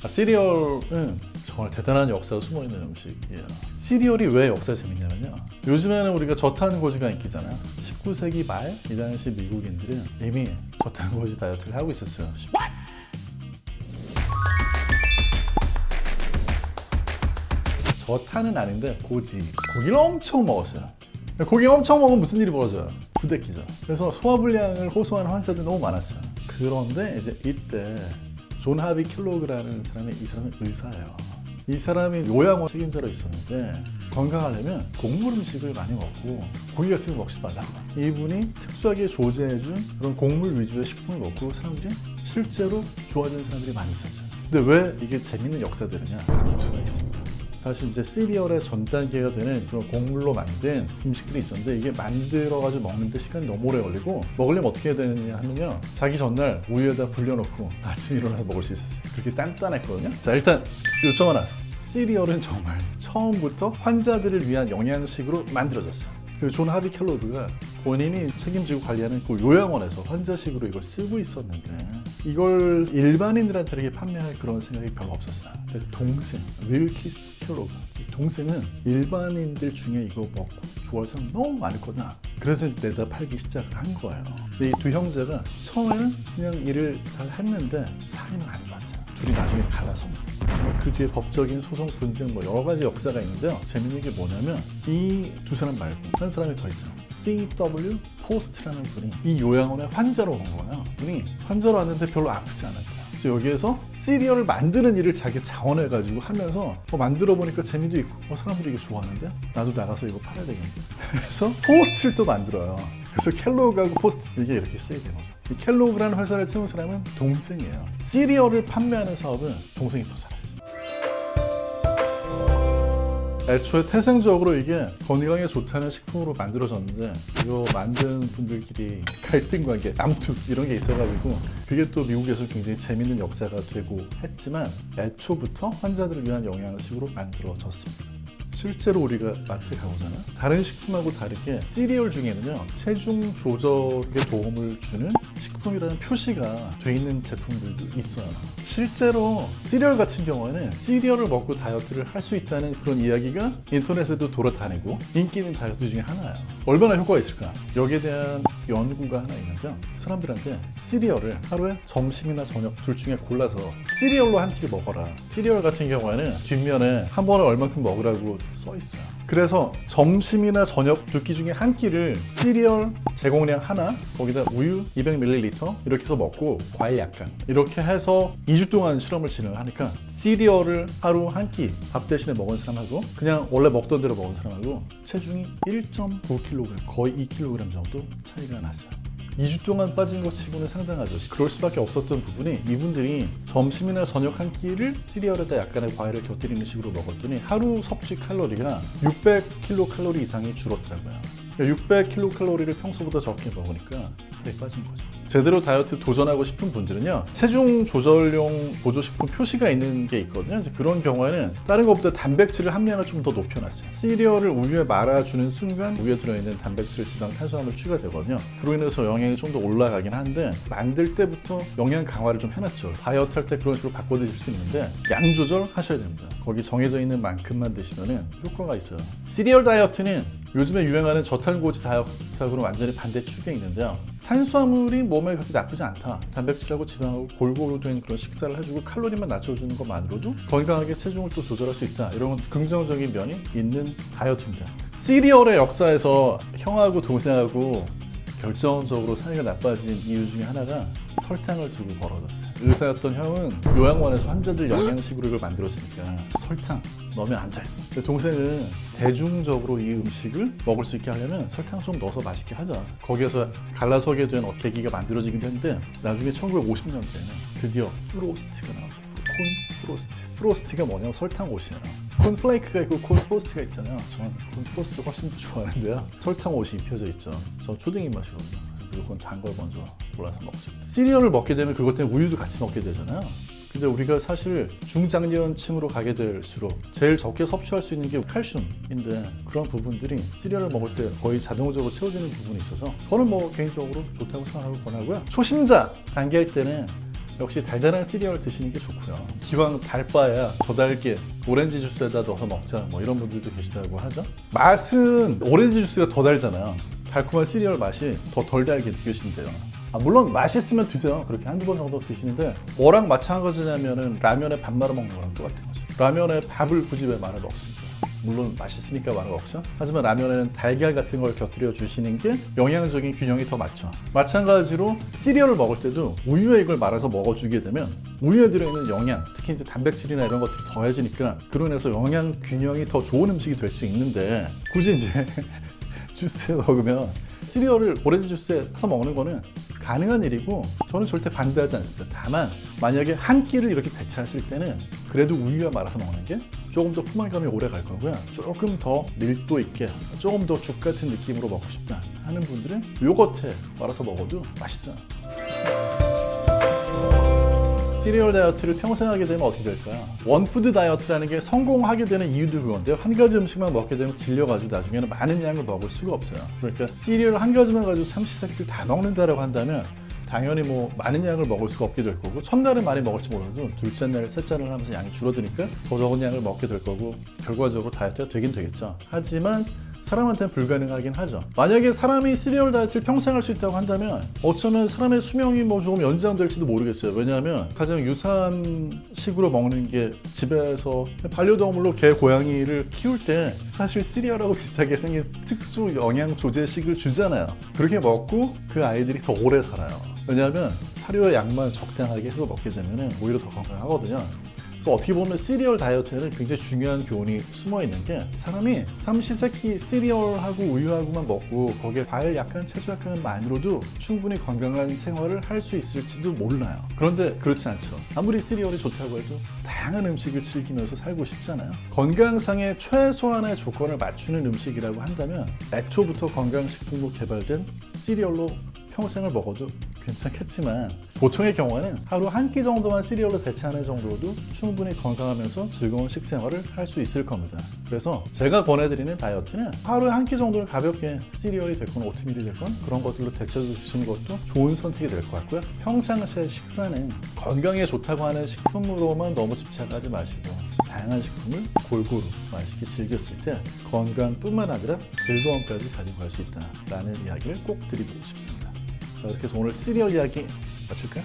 시리얼은 정말 대단한 역사가 숨어있는 음식이에요. 시리얼이 왜 역사가 재밌냐면요, 요즘에는 우리가 저탄고지가 인기잖아요. 19세기 말 이 당시 미국인들은 이미 저탄고지 다이어트를 하고 있었어요. 저탄은 아닌데 고기를 엄청 먹었어요. 고기 엄청 먹으면 무슨 일이 벌어져요? 부대끼죠. 그래서 소화불량을 호소하는 환자들이 너무 많았어요. 그런데 이제 이때 존 하비 kell로그라는 사람이, 이 사람은 의사예요. 이 사람이 요양원 책임자로 있었는데 건강하려면 곡물 음식을 많이 먹고 고기 같은 거 먹지 말라. 이분이 특수하게 조제해준 그런 곡물 위주의 식품을 먹고 사람들이 실제로 좋아지는 사람들이 많이 있었어요. 근데 왜 이게 재밌는 역사들이냐? 감투가 있습니다. 사실 이제 시리얼의 전 단계가 되는 그런 곡물로 만든 음식들이 있었는데, 이게 만들어가지고 먹는데 시간이 너무 오래 걸리고, 먹으려면 어떻게 해야 되느냐 하면요, 자기 전날 우유에다 불려놓고 아침에 일어나서 먹을 수 있었어요. 그렇게 단단했거든요. 자, 일단 요점 하나. 시리얼은 정말 처음부터 환자들을 위한 영양식으로 만들어졌어요. 그 존 하비 kell로그가 본인이 책임지고 관리하는 그 요양원에서 환자식으로 이걸 쓰고 있었는데, 이걸 일반인들한테 이렇게 판매할 그런 생각이 별로 없었어요. 근데 동생 윌키스 kell로그, 동생은 일반인들 중에 이거 먹고 좋아하는 사람 너무 많거든. 그래서 내다 팔기 시작을 한 거예요. 이 두 형제가 처음에는 그냥 일을 잘 했는데 사이는 안 좋았어요. 둘이 나중에 갈라서 그 뒤에 법적인 소송, 분쟁, 뭐 여러 가지 역사가 있는데요. 재밌는 게 뭐냐면 이 두 사람 말고 한 사람이 더 있어요. C.W. 포스트라는 분이 이 요양원에 환자로 온 거예요. 분이 환자로 왔는데 별로 아프지 않았어요. 그래서 여기에서 시리얼을 만드는 일을 자기 자원해가지고 하면서 만들어 보니까 재미도 있고, 사람들이 이거 좋아하는데 나도 나가서 이거 팔아야 되겠네. 그래서 포스트를 또 만들어요. 그래서 kell로그하고 포스트, 이게 이렇게 시작이 된 거죠. 이 kell로그라는 회사를 세운 사람은 동생이에요. 시리얼을 판매하는 사업은 동생이 더 잘했어요. 애초에 태생적으로 이게 건강에 좋다는 식품으로 만들어졌는데, 이거 만든 분들끼리 갈등 관계, 남투 이런 게 있어가지고 그게 또 미국에서 굉장히 재밌는 역사가 되고 했지만, 애초부터 환자들을 위한 영양식으로 만들어졌습니다. 실제로 우리가 마트에 가보잖아요. 다른 식품하고 다르게 시리얼 중에는요, 체중 조절에 도움을 주는 식품이라는 표시가 돼 있는 제품들도 있어요. 실제로 시리얼 같은 경우에는 시리얼을 먹고 다이어트를 할 수 있다는 그런 이야기가 인터넷에도 돌아다니고 인기 있는 다이어트 중에 하나예요. 얼마나 효과가 있을까? 여기에 대한 연구가 하나 있는데요. 사람들한테 시리얼을 하루에 점심이나 저녁 둘 중에 골라서 시리얼로 한 끼를 먹어라. 시리얼 같은 경우에는 뒷면에 한 번에 얼만큼 먹으라고 써 있어요. 그래서 점심이나 저녁 두 끼 중에 한 끼를 시리얼 제공량 하나, 거기다 우유 200ml 이렇게 해서 먹고 과일 약간, 이렇게 해서 2주 동안 실험을 진행하니까 시리얼을 하루 한 끼 밥 대신에 먹은 사람하고 그냥 원래 먹던 대로 먹은 사람하고 체중이 1.9kg, 거의 2kg 정도 차이가 났어요. 2주 동안 빠진 것 치고는 상당하죠. 그럴 수밖에 없었던 부분이, 이분들이 점심이나 저녁 한 끼를 시리얼에다 약간의 과일을 곁들이는 식으로 먹었더니 하루 섭취 칼로리가 600kcal 이상이 줄었다고요. 600kcal를 평소보다 적게 먹으니까 살이 빠진 거죠. 제대로 다이어트 도전하고 싶은 분들은요, 체중 조절용 보조식품 표시가 있는 게 있거든요. 이제 그런 경우에는 다른 것보다 단백질을 함량을 좀 더 높여놨어요. 시리얼을 우유에 말아주는 순간 우유에 들어있는 단백질, 지방, 탄수화물 추가되거든요. 그로 인해서 영양이 좀 더 올라가긴 한데, 만들 때부터 영양 강화를 좀 해놨죠. 다이어트 할 때 그런 식으로 바꿔 드실 수 있는데 양 조절 하셔야 됩니다. 거기 정해져 있는 만큼만 드시면 효과가 있어요. 시리얼 다이어트는 요즘에 유행하는 저탄고지 다이어트하고는 완전히 반대축에 있는데요. 탄수화물이 몸에 그렇게 나쁘지 않다. 단백질하고 지방하고 골고루 된 그런 식사를 해주고 칼로리만 낮춰주는 것만으로도 건강하게 체중을 또 조절할 수 있다. 이런 긍정적인 면이 있는 다이어트입니다. 시리얼의 역사에서 형하고 동생하고 결정적으로 사이가 나빠진 이유 중에 하나가 설탕을 두고 벌어졌어요. 의사였던 형은 요양원에서 환자들 영양식으로 이걸 만들었으니까 설탕 넣으면 안 돼. 근데 동생은 대중적으로 이 음식을 먹을 수 있게 하려면 설탕 좀 넣어서 맛있게 하자. 거기에서 갈라서게 된 계기가 만들어지긴 했는데, 나중에 1950년대에는 드디어 프로스트가 나왔어요. 콘 프로스트. 프로스트가 뭐냐면 설탕 옷이에요. 콘플레이크가 있고 콘 프로스트가 있잖아요. 저는 콘 프로스트를 훨씬 더 좋아하는데요. 설탕 옷이 입혀져 있죠. 저 초딩 입맛이거든요. 무조건 단 걸 먼저 골라서 먹습니다. 시리얼을 먹게 되면 그것 때문에 우유도 같이 먹게 되잖아요. 근데 우리가 사실 중장년층으로 가게 될수록 제일 적게 섭취할 수 있는 게 칼슘인데, 그런 부분들이 시리얼을 먹을 때 거의 자동적으로 채워지는 부분이 있어서 저는 뭐 개인적으로 좋다고 생각하고 권하고요. 초심자 단계일 때는 역시 달달한 시리얼 드시는 게 좋고요. 기왕 달 바야 더 달게 오렌지 주스에다 넣어서 먹자 뭐 이런 분들도 계시다고 하죠. 맛은 오렌지 주스가 더 달잖아요. 달콤한 시리얼 맛이 더 덜 달게 느껴진대요. 물론 맛있으면 드세요. 그렇게 한두 번 정도 드시는데 뭐랑 마찬가지냐면은 라면에 밥 말아 먹는 거랑 똑같은 거죠. 라면에 밥을 굳이 왜 말아 먹습니까? 물론 맛있으니까 말아 먹죠. 하지만 라면에는 달걀 같은 걸 곁들여 주시는 게 영양적인 균형이 더 맞죠. 마찬가지로 시리얼을 먹을 때도 우유에 이걸 말아서 먹어주게 되면 우유에 들어있는 영양, 특히 이제 단백질이나 이런 것들이 더해지니까 그로 인해서 영양 균형이 더 좋은 음식이 될 수 있는데 굳이 이제 주스에 먹으면 시리얼을 오렌지 주스에 사서 먹는 거는 가능한 일이고 저는 절대 반대하지 않습니다. 다만 만약에 한 끼를 이렇게 대체하실 때는 그래도 우유와 말아서 먹는 게 조금 더 포만감이 오래 갈 거고요. 조금 더 밀도 있게 조금 더 죽 같은 느낌으로 먹고 싶다 하는 분들은 요거트에 말아서 먹어도 맛있어요. 시리얼 다이어트를 평생 하게 되면 어떻게 될까요? 원푸드 다이어트라는 게 성공하게 되는 이유도 그건데요. 한 가지 음식만 먹게 되면 질려가지고 나중에는 많은 양을 먹을 수가 없어요. 그러니까 시리얼 한 가지만 가지고 삼시세끼를 다 먹는다라고 한다면 당연히 뭐 많은 양을 먹을 수가 없게 될 거고 첫날은 많이 먹을지 몰라도 둘째 날, 셋째 날 하면서 양이 줄어드니까 더 적은 양을 먹게 될 거고 결과적으로 다이어트가 되긴 되겠죠. 하지만 사람한테는 불가능하긴 하죠. 만약에 사람이 시리얼 다이어트를 평생 할 수 있다고 한다면 어쩌면 사람의 수명이 뭐 조금 연장될지도 모르겠어요. 왜냐하면 가장 유사한 식으로 먹는 게 집에서 반려동물로 개, 고양이를 키울 때 사실 시리얼하고 비슷하게 생긴 특수 영양 조제식을 주잖아요. 그렇게 먹고 그 아이들이 더 오래 살아요. 왜냐하면 사료의 양만 적당하게 해서 먹게 되면 오히려 더 건강하거든요. 그래서 어떻게 보면 시리얼 다이어트에는 굉장히 중요한 교훈이 숨어 있는 게 사람이 삼시세끼 시리얼하고 우유하고만 먹고 거기에 과일 약간, 채소 약간만으로도 충분히 건강한 생활을 할 수 있을지도 몰라요. 그런데 그렇지 않죠. 아무리 시리얼이 좋다고 해도 다양한 음식을 즐기면서 살고 싶잖아요. 건강상의 최소한의 조건을 맞추는 음식이라고 한다면 애초부터 건강식품으로 개발된 시리얼로 평생을 먹어도 괜찮겠지만 보통의 경우에는 하루 한 끼 정도만 시리얼로 대체하는 정도도 충분히 건강하면서 즐거운 식생활을 할 수 있을 겁니다. 그래서 제가 권해드리는 다이어트는 하루에 한 끼 정도는 가볍게 시리얼이 됐건 오트밀이 됐건 그런 것들로 대체해서 드시는 것도 좋은 선택이 될 것 같고요. 평상시의 식사는 건강에 좋다고 하는 식품으로만 너무 집착하지 마시고 다양한 식품을 골고루 맛있게 즐겼을 때 건강뿐만 아니라 즐거움까지 가지고 갈 수 있다라는 이야기를 꼭 드리고 싶습니다. 자, 이렇게 해서 오늘 시리얼 이야기 마칠까요?